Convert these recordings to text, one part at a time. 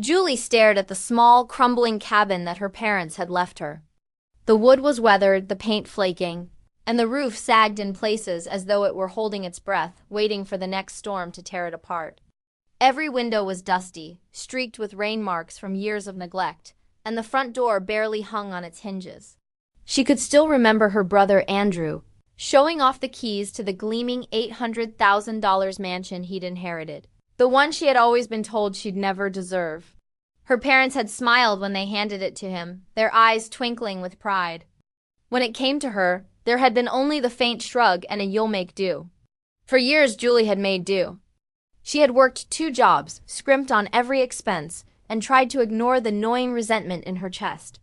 Julie stared at the small, crumbling cabin that her parents had left her. The wood was weathered, the paint flaking, and the roof sagged in places as though it were holding its breath, waiting for the next storm to tear it apart. Every window was dusty, streaked with rain marks from years of neglect, and the front door barely hung on its hinges. She could still remember her brother Andrew, showing off the keys to the gleaming $800,000 mansion he'd inherited, the one she had always been told she'd never deserve. Her parents had smiled when they handed it to him, their eyes twinkling with pride. When it came to her, there had been only the faint shrug and a "you'll make do." For years, Julie had made do. She had worked 2 jobs, scrimped on every expense, and tried to ignore the gnawing resentment in her chest.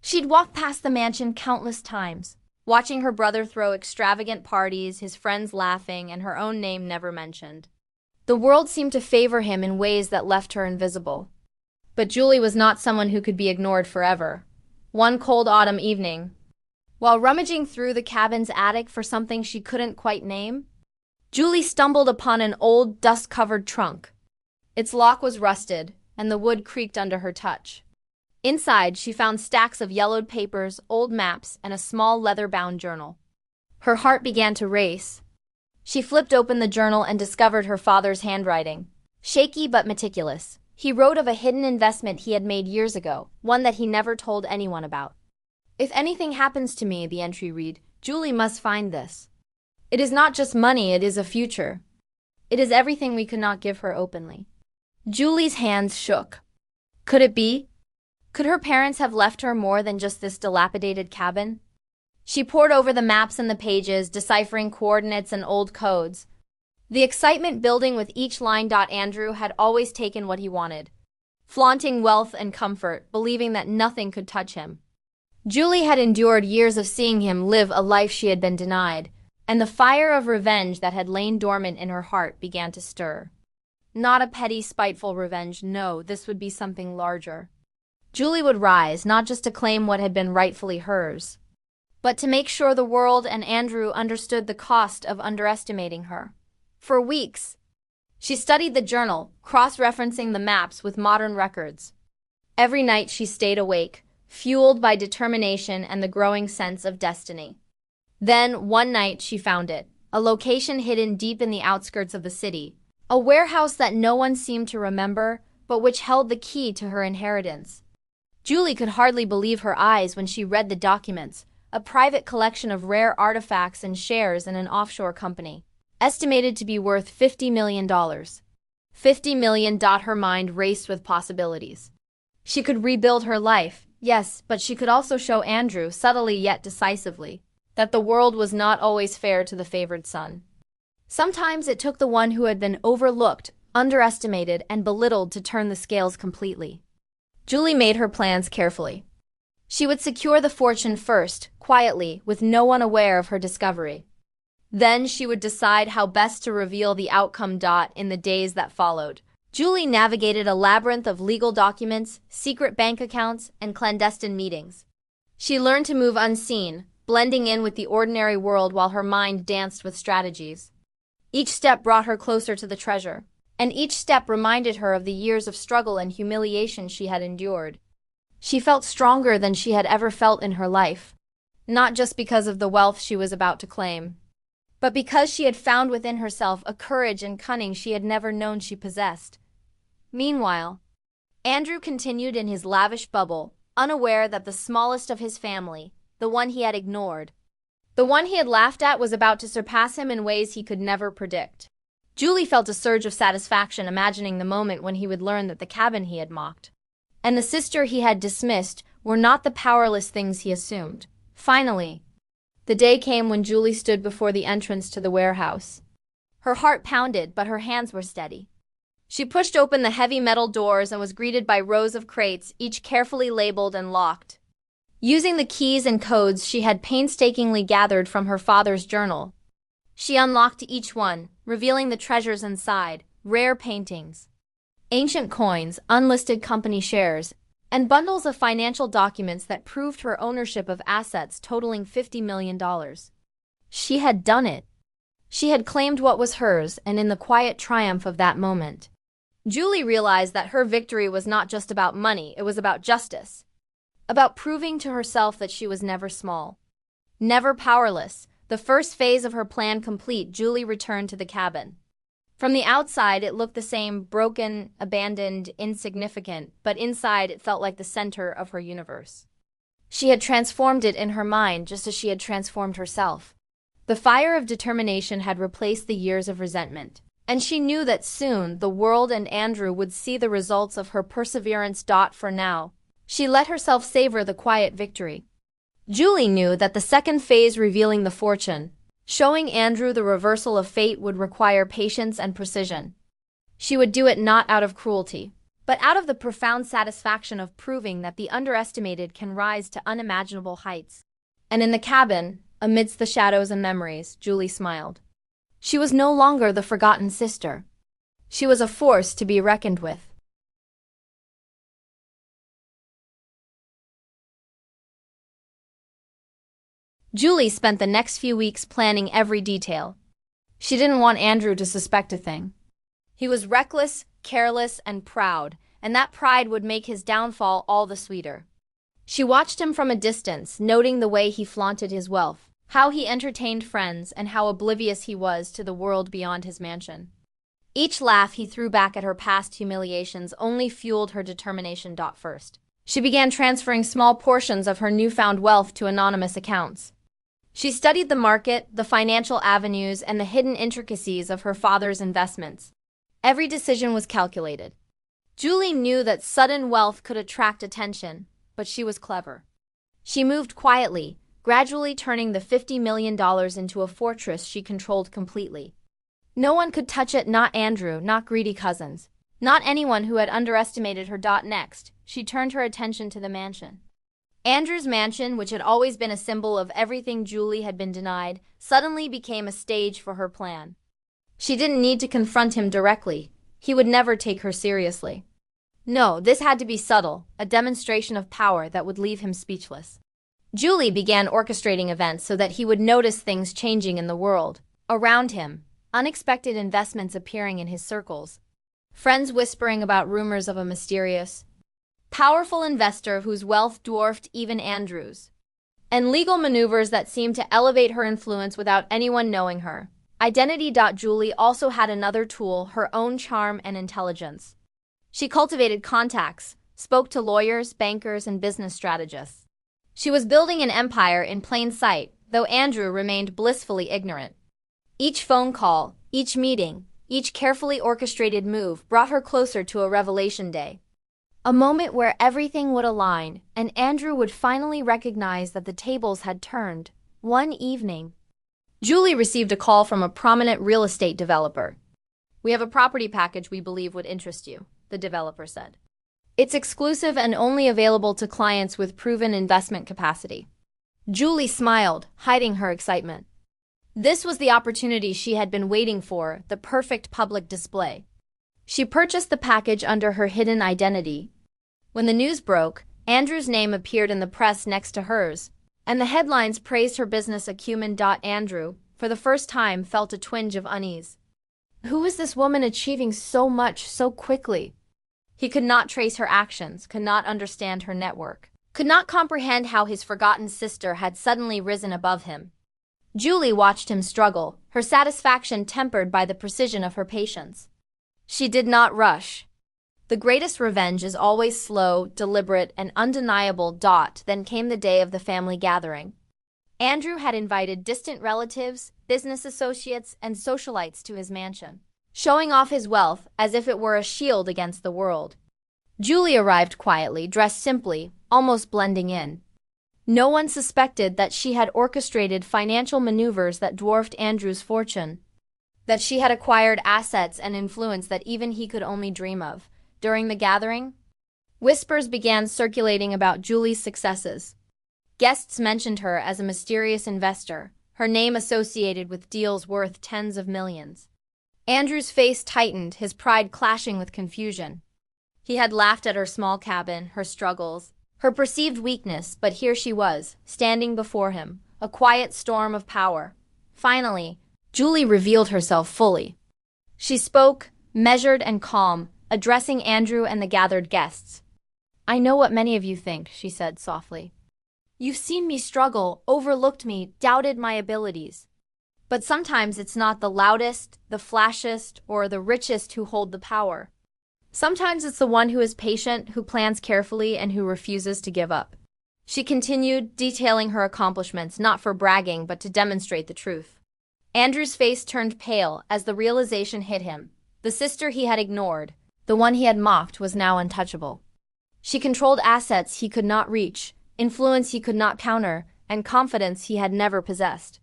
She'd walked past the mansion countless times, watching her brother throw extravagant parties, his friends laughing, and her own name never mentioned. The world seemed to favor him in ways that left her invisible. But Julie was not someone who could be ignored forever. One cold autumn evening, while rummaging through the cabin's attic for something she couldn't quite name, Julie stumbled upon an old, dust-covered trunk. Its lock was rusted, and the wood creaked under her touch. Inside, she found stacks of yellowed papers, old maps, and a small leather-bound journal. Her heart began to race. She flipped open the journal and discovered her father's handwriting. Shaky but meticulous, he wrote of a hidden investment he had made years ago, one that he never told anyone about. "If anything happens to me," the entry read, "Julie must find this. It is not just money, it is a future. It is everything we could not give her openly." Julie's hands shook. Could it be? Could her parents have left her more than just this dilapidated cabin? She pored over the maps and the pages, deciphering coordinates and old codes. The excitement building with each line. Andrew had always taken what he wanted, flaunting wealth and comfort, believing that nothing could touch him. Julie had endured years of seeing him live a life she had been denied, and the fire of revenge that had lain dormant in her heart began to stir. Not a petty, spiteful revenge, no, this would be something larger. Julie would rise, not just to claim what had been rightfully hers, but to make sure the world and Andrew understood the cost of underestimating her. For weeks, she studied the journal, cross-referencing the maps with modern records. Every night she stayed awake, fueled by determination and the growing sense of destiny. Then, one night, she found it, a location hidden deep in the outskirts of the city, a warehouse that no one seemed to remember, but which held the key to her inheritance. Julie could hardly believe her eyes when she read the documents, a private collection of rare artifacts and shares in an offshore company, estimated to be worth $50 million. $50 million. Her mind raced with possibilities. She could rebuild her life, yes, but she could also show Andrew, subtly yet decisively, that the world was not always fair to the favored son. Sometimes it took the one who had been overlooked, underestimated, and belittled to turn the scales completely. Julie made her plans carefully. She would secure the fortune first, quietly, with no one aware of her discovery. Then she would decide how best to reveal the outcome. In the days that followed, Julie navigated a labyrinth of legal documents, secret bank accounts, and clandestine meetings. She learned to move unseen, blending in with the ordinary world while her mind danced with strategies. Each step brought her closer to the treasure, and each step reminded her of the years of struggle and humiliation she had endured. She felt stronger than she had ever felt in her life, not just because of the wealth she was about to claim, but because she had found within herself a courage and cunning she had never known she possessed. Meanwhile, Andrew continued in his lavish bubble, unaware that the smallest of his family, the one he had ignored, the one he had laughed at, was about to surpass him in ways he could never predict. Julie felt a surge of satisfaction imagining the moment when he would learn that the cabin he had mocked and the sister he had dismissed were not the powerless things he assumed. Finally, the day came when Julie stood before the entrance to the warehouse. Her heart pounded, but her hands were steady. She pushed open the heavy metal doors and was greeted by rows of crates, each carefully labeled and locked. Using the keys and codes she had painstakingly gathered from her father's journal, she unlocked each one, revealing the treasures inside: rare paintings, ancient coins, unlisted company shares, and bundles of financial documents that proved her ownership of assets totaling $50 million. She had done it. She had claimed what was hers, and in the quiet triumph of that moment, Julie realized that her victory was not just about money, it was about justice. About proving to herself that she was never small, never powerless. The first phase of her plan complete, Julie returned to the cabin. From the outside, it looked the same, broken, abandoned, insignificant, but inside it felt like the center of her universe. She had transformed it in her mind just as she had transformed herself. The fire of determination had replaced the years of resentment, and she knew that soon the world and Andrew would see the results of her perseverance. For now, she let herself savor the quiet victory. Julie knew that the second phase, revealing the fortune, showing Andrew the reversal of fate, would require patience and precision. She would do it not out of cruelty, but out of the profound satisfaction of proving that the underestimated can rise to unimaginable heights. And in the cabin, amidst the shadows and memories, Julie smiled. She was no longer the forgotten sister. She was a force to be reckoned with. Julie spent the next few weeks planning every detail. She didn't want Andrew to suspect a thing. He was reckless, careless, and proud, and that pride would make his downfall all the sweeter. She watched him from a distance, noting the way he flaunted his wealth, how he entertained friends, and how oblivious he was to the world beyond his mansion. Each laugh he threw back at her past humiliations only fueled her determination. First, she began transferring small portions of her newfound wealth to anonymous accounts. She studied the market, the financial avenues, and the hidden intricacies of her father's investments. Every decision was calculated. Julie knew that sudden wealth could attract attention, but she was clever. She moved quietly, gradually turning the $50 million into a fortress she controlled completely. No one could touch it, not Andrew, not greedy cousins, not anyone who had underestimated her. Next, she turned her attention to the mansion. Andrew's mansion, which had always been a symbol of everything Julie had been denied, suddenly became a stage for her plan. She didn't need to confront him directly. He would never take her seriously. No, this had to be subtle, a demonstration of power that would leave him speechless. Julie began orchestrating events so that he would notice things changing in the world around him, unexpected investments appearing in his circles, friends whispering about rumors of a mysterious, powerful investor whose wealth dwarfed even Andrew's, and legal maneuvers that seemed to elevate her influence without anyone knowing her identity. Julie also had another tool, her own charm and intelligence. She cultivated contacts, spoke to lawyers, bankers, and business strategists. She was building an empire in plain sight, though Andrew remained blissfully ignorant. Each phone call, each meeting, each carefully orchestrated move brought her closer to a revelation day. A moment where everything would align, and Andrew would finally recognize that the tables had turned. One evening, Julie received a call from a prominent real estate developer. "We have a property package we believe would interest you," the developer said. "It's exclusive and only available to clients with proven investment capacity." Julie smiled, hiding her excitement. This was the opportunity she had been waiting for, the perfect public display. She purchased the package under her hidden identity. When the news broke, Andrew's name appeared in the press next to hers, and the headlines praised her business acumen. Andrew, for the first time, felt a twinge of unease. Who was this woman achieving so much so quickly? He could not trace her actions, could not understand her network, could not comprehend how his forgotten sister had suddenly risen above him. Julie watched him struggle, her satisfaction tempered by the precision of her patience. She did not rush. The greatest revenge is always slow, deliberate, and undeniable. Then came the day of the family gathering. Andrew had invited distant relatives, business associates, and socialites to his mansion, showing off his wealth as if it were a shield against the world. Julie arrived quietly, dressed simply, almost blending in. No one suspected that she had orchestrated financial maneuvers that dwarfed Andrew's fortune, that she had acquired assets and influence that even he could only dream of. During the gathering, whispers began circulating about Julie's successes. Guests mentioned her as a mysterious investor, her name associated with deals worth tens of millions. Andrew's face tightened, his pride clashing with confusion. He had laughed at her small cabin, her struggles, her perceived weakness, but here she was, standing before him, a quiet storm of power. Finally, Julie revealed herself fully. She spoke, measured and calm, addressing Andrew and the gathered guests. "I know what many of you think," she said softly. "You've seen me struggle, overlooked me, doubted my abilities. But sometimes it's not the loudest, the flashiest, or the richest who hold the power. Sometimes it's the one who is patient, who plans carefully, and who refuses to give up." She continued, detailing her accomplishments, not for bragging, but to demonstrate the truth. Andrew's face turned pale as the realization hit him. The sister he had ignored, the one he had mocked, was now untouchable. She controlled assets he could not reach, influence he could not counter, and confidence he had never possessed.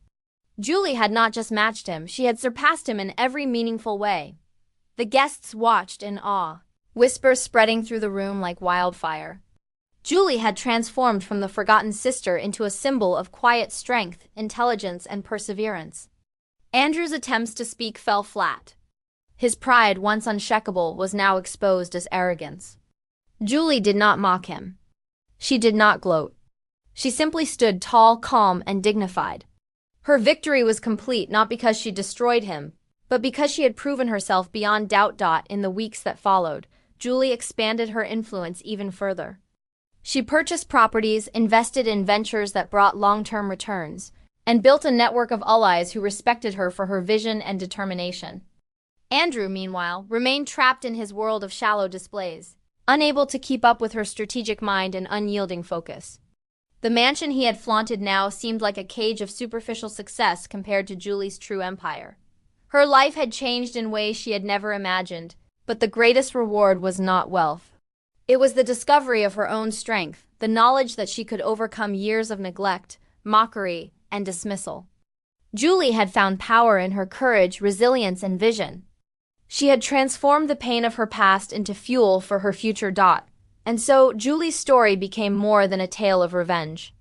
Juli had not just matched him, she had surpassed him in every meaningful way. The guests watched in awe, whispers spreading through the room like wildfire. Juli had transformed from the forgotten sister into a symbol of quiet strength, intelligence, and perseverance. Andrew's attempts to speak fell flat. His pride, once unshakable, was now exposed as arrogance. Juli did not mock him. She did not gloat. She simply stood tall, calm, and dignified. Her victory was complete not because she destroyed him, but because she had proven herself beyond doubt. In the weeks that followed, Juli expanded her influence even further. She purchased properties, invested in ventures that brought long-term returns, and built a network of allies who respected her for her vision and determination. Andrew, meanwhile, remained trapped in his world of shallow displays, unable to keep up with her strategic mind and unyielding focus. The mansion he had flaunted now seemed like a cage of superficial success compared to Juli's true empire. Her life had changed in ways she had never imagined, but the greatest reward was not wealth. It was the discovery of her own strength, the knowledge that she could overcome years of neglect, mockery, and dismissal. Juli had found power in her courage, resilience, and vision. She had transformed the pain of her past into fuel for her future. And so Juli's story became more than a tale of revenge.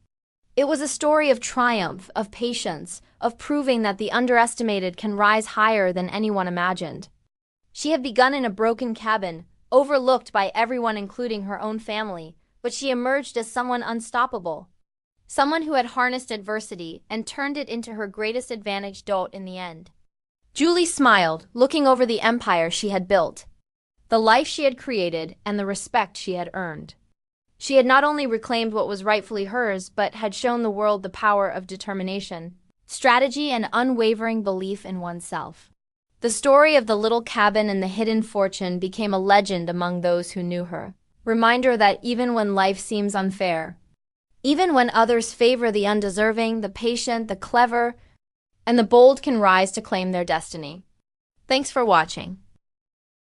It was a story of triumph, of patience, of proving that the underestimated can rise higher than anyone imagined. She had begun in a broken cabin, overlooked by everyone including her own family, but she emerged as someone unstoppable. Someone who had harnessed adversity and turned it into her greatest advantage. In the end, Juli smiled, looking over the empire she had built, the life she had created, and the respect she had earned. She had not only reclaimed what was rightfully hers, but had shown the world the power of determination, strategy, and unwavering belief in oneself. The story of the little cabin and the hidden fortune became a legend among those who knew her. Reminder that even when life seems unfair, even when others favor the undeserving, the patient, the clever, and the bold can rise to claim their destiny. Thanks for watching.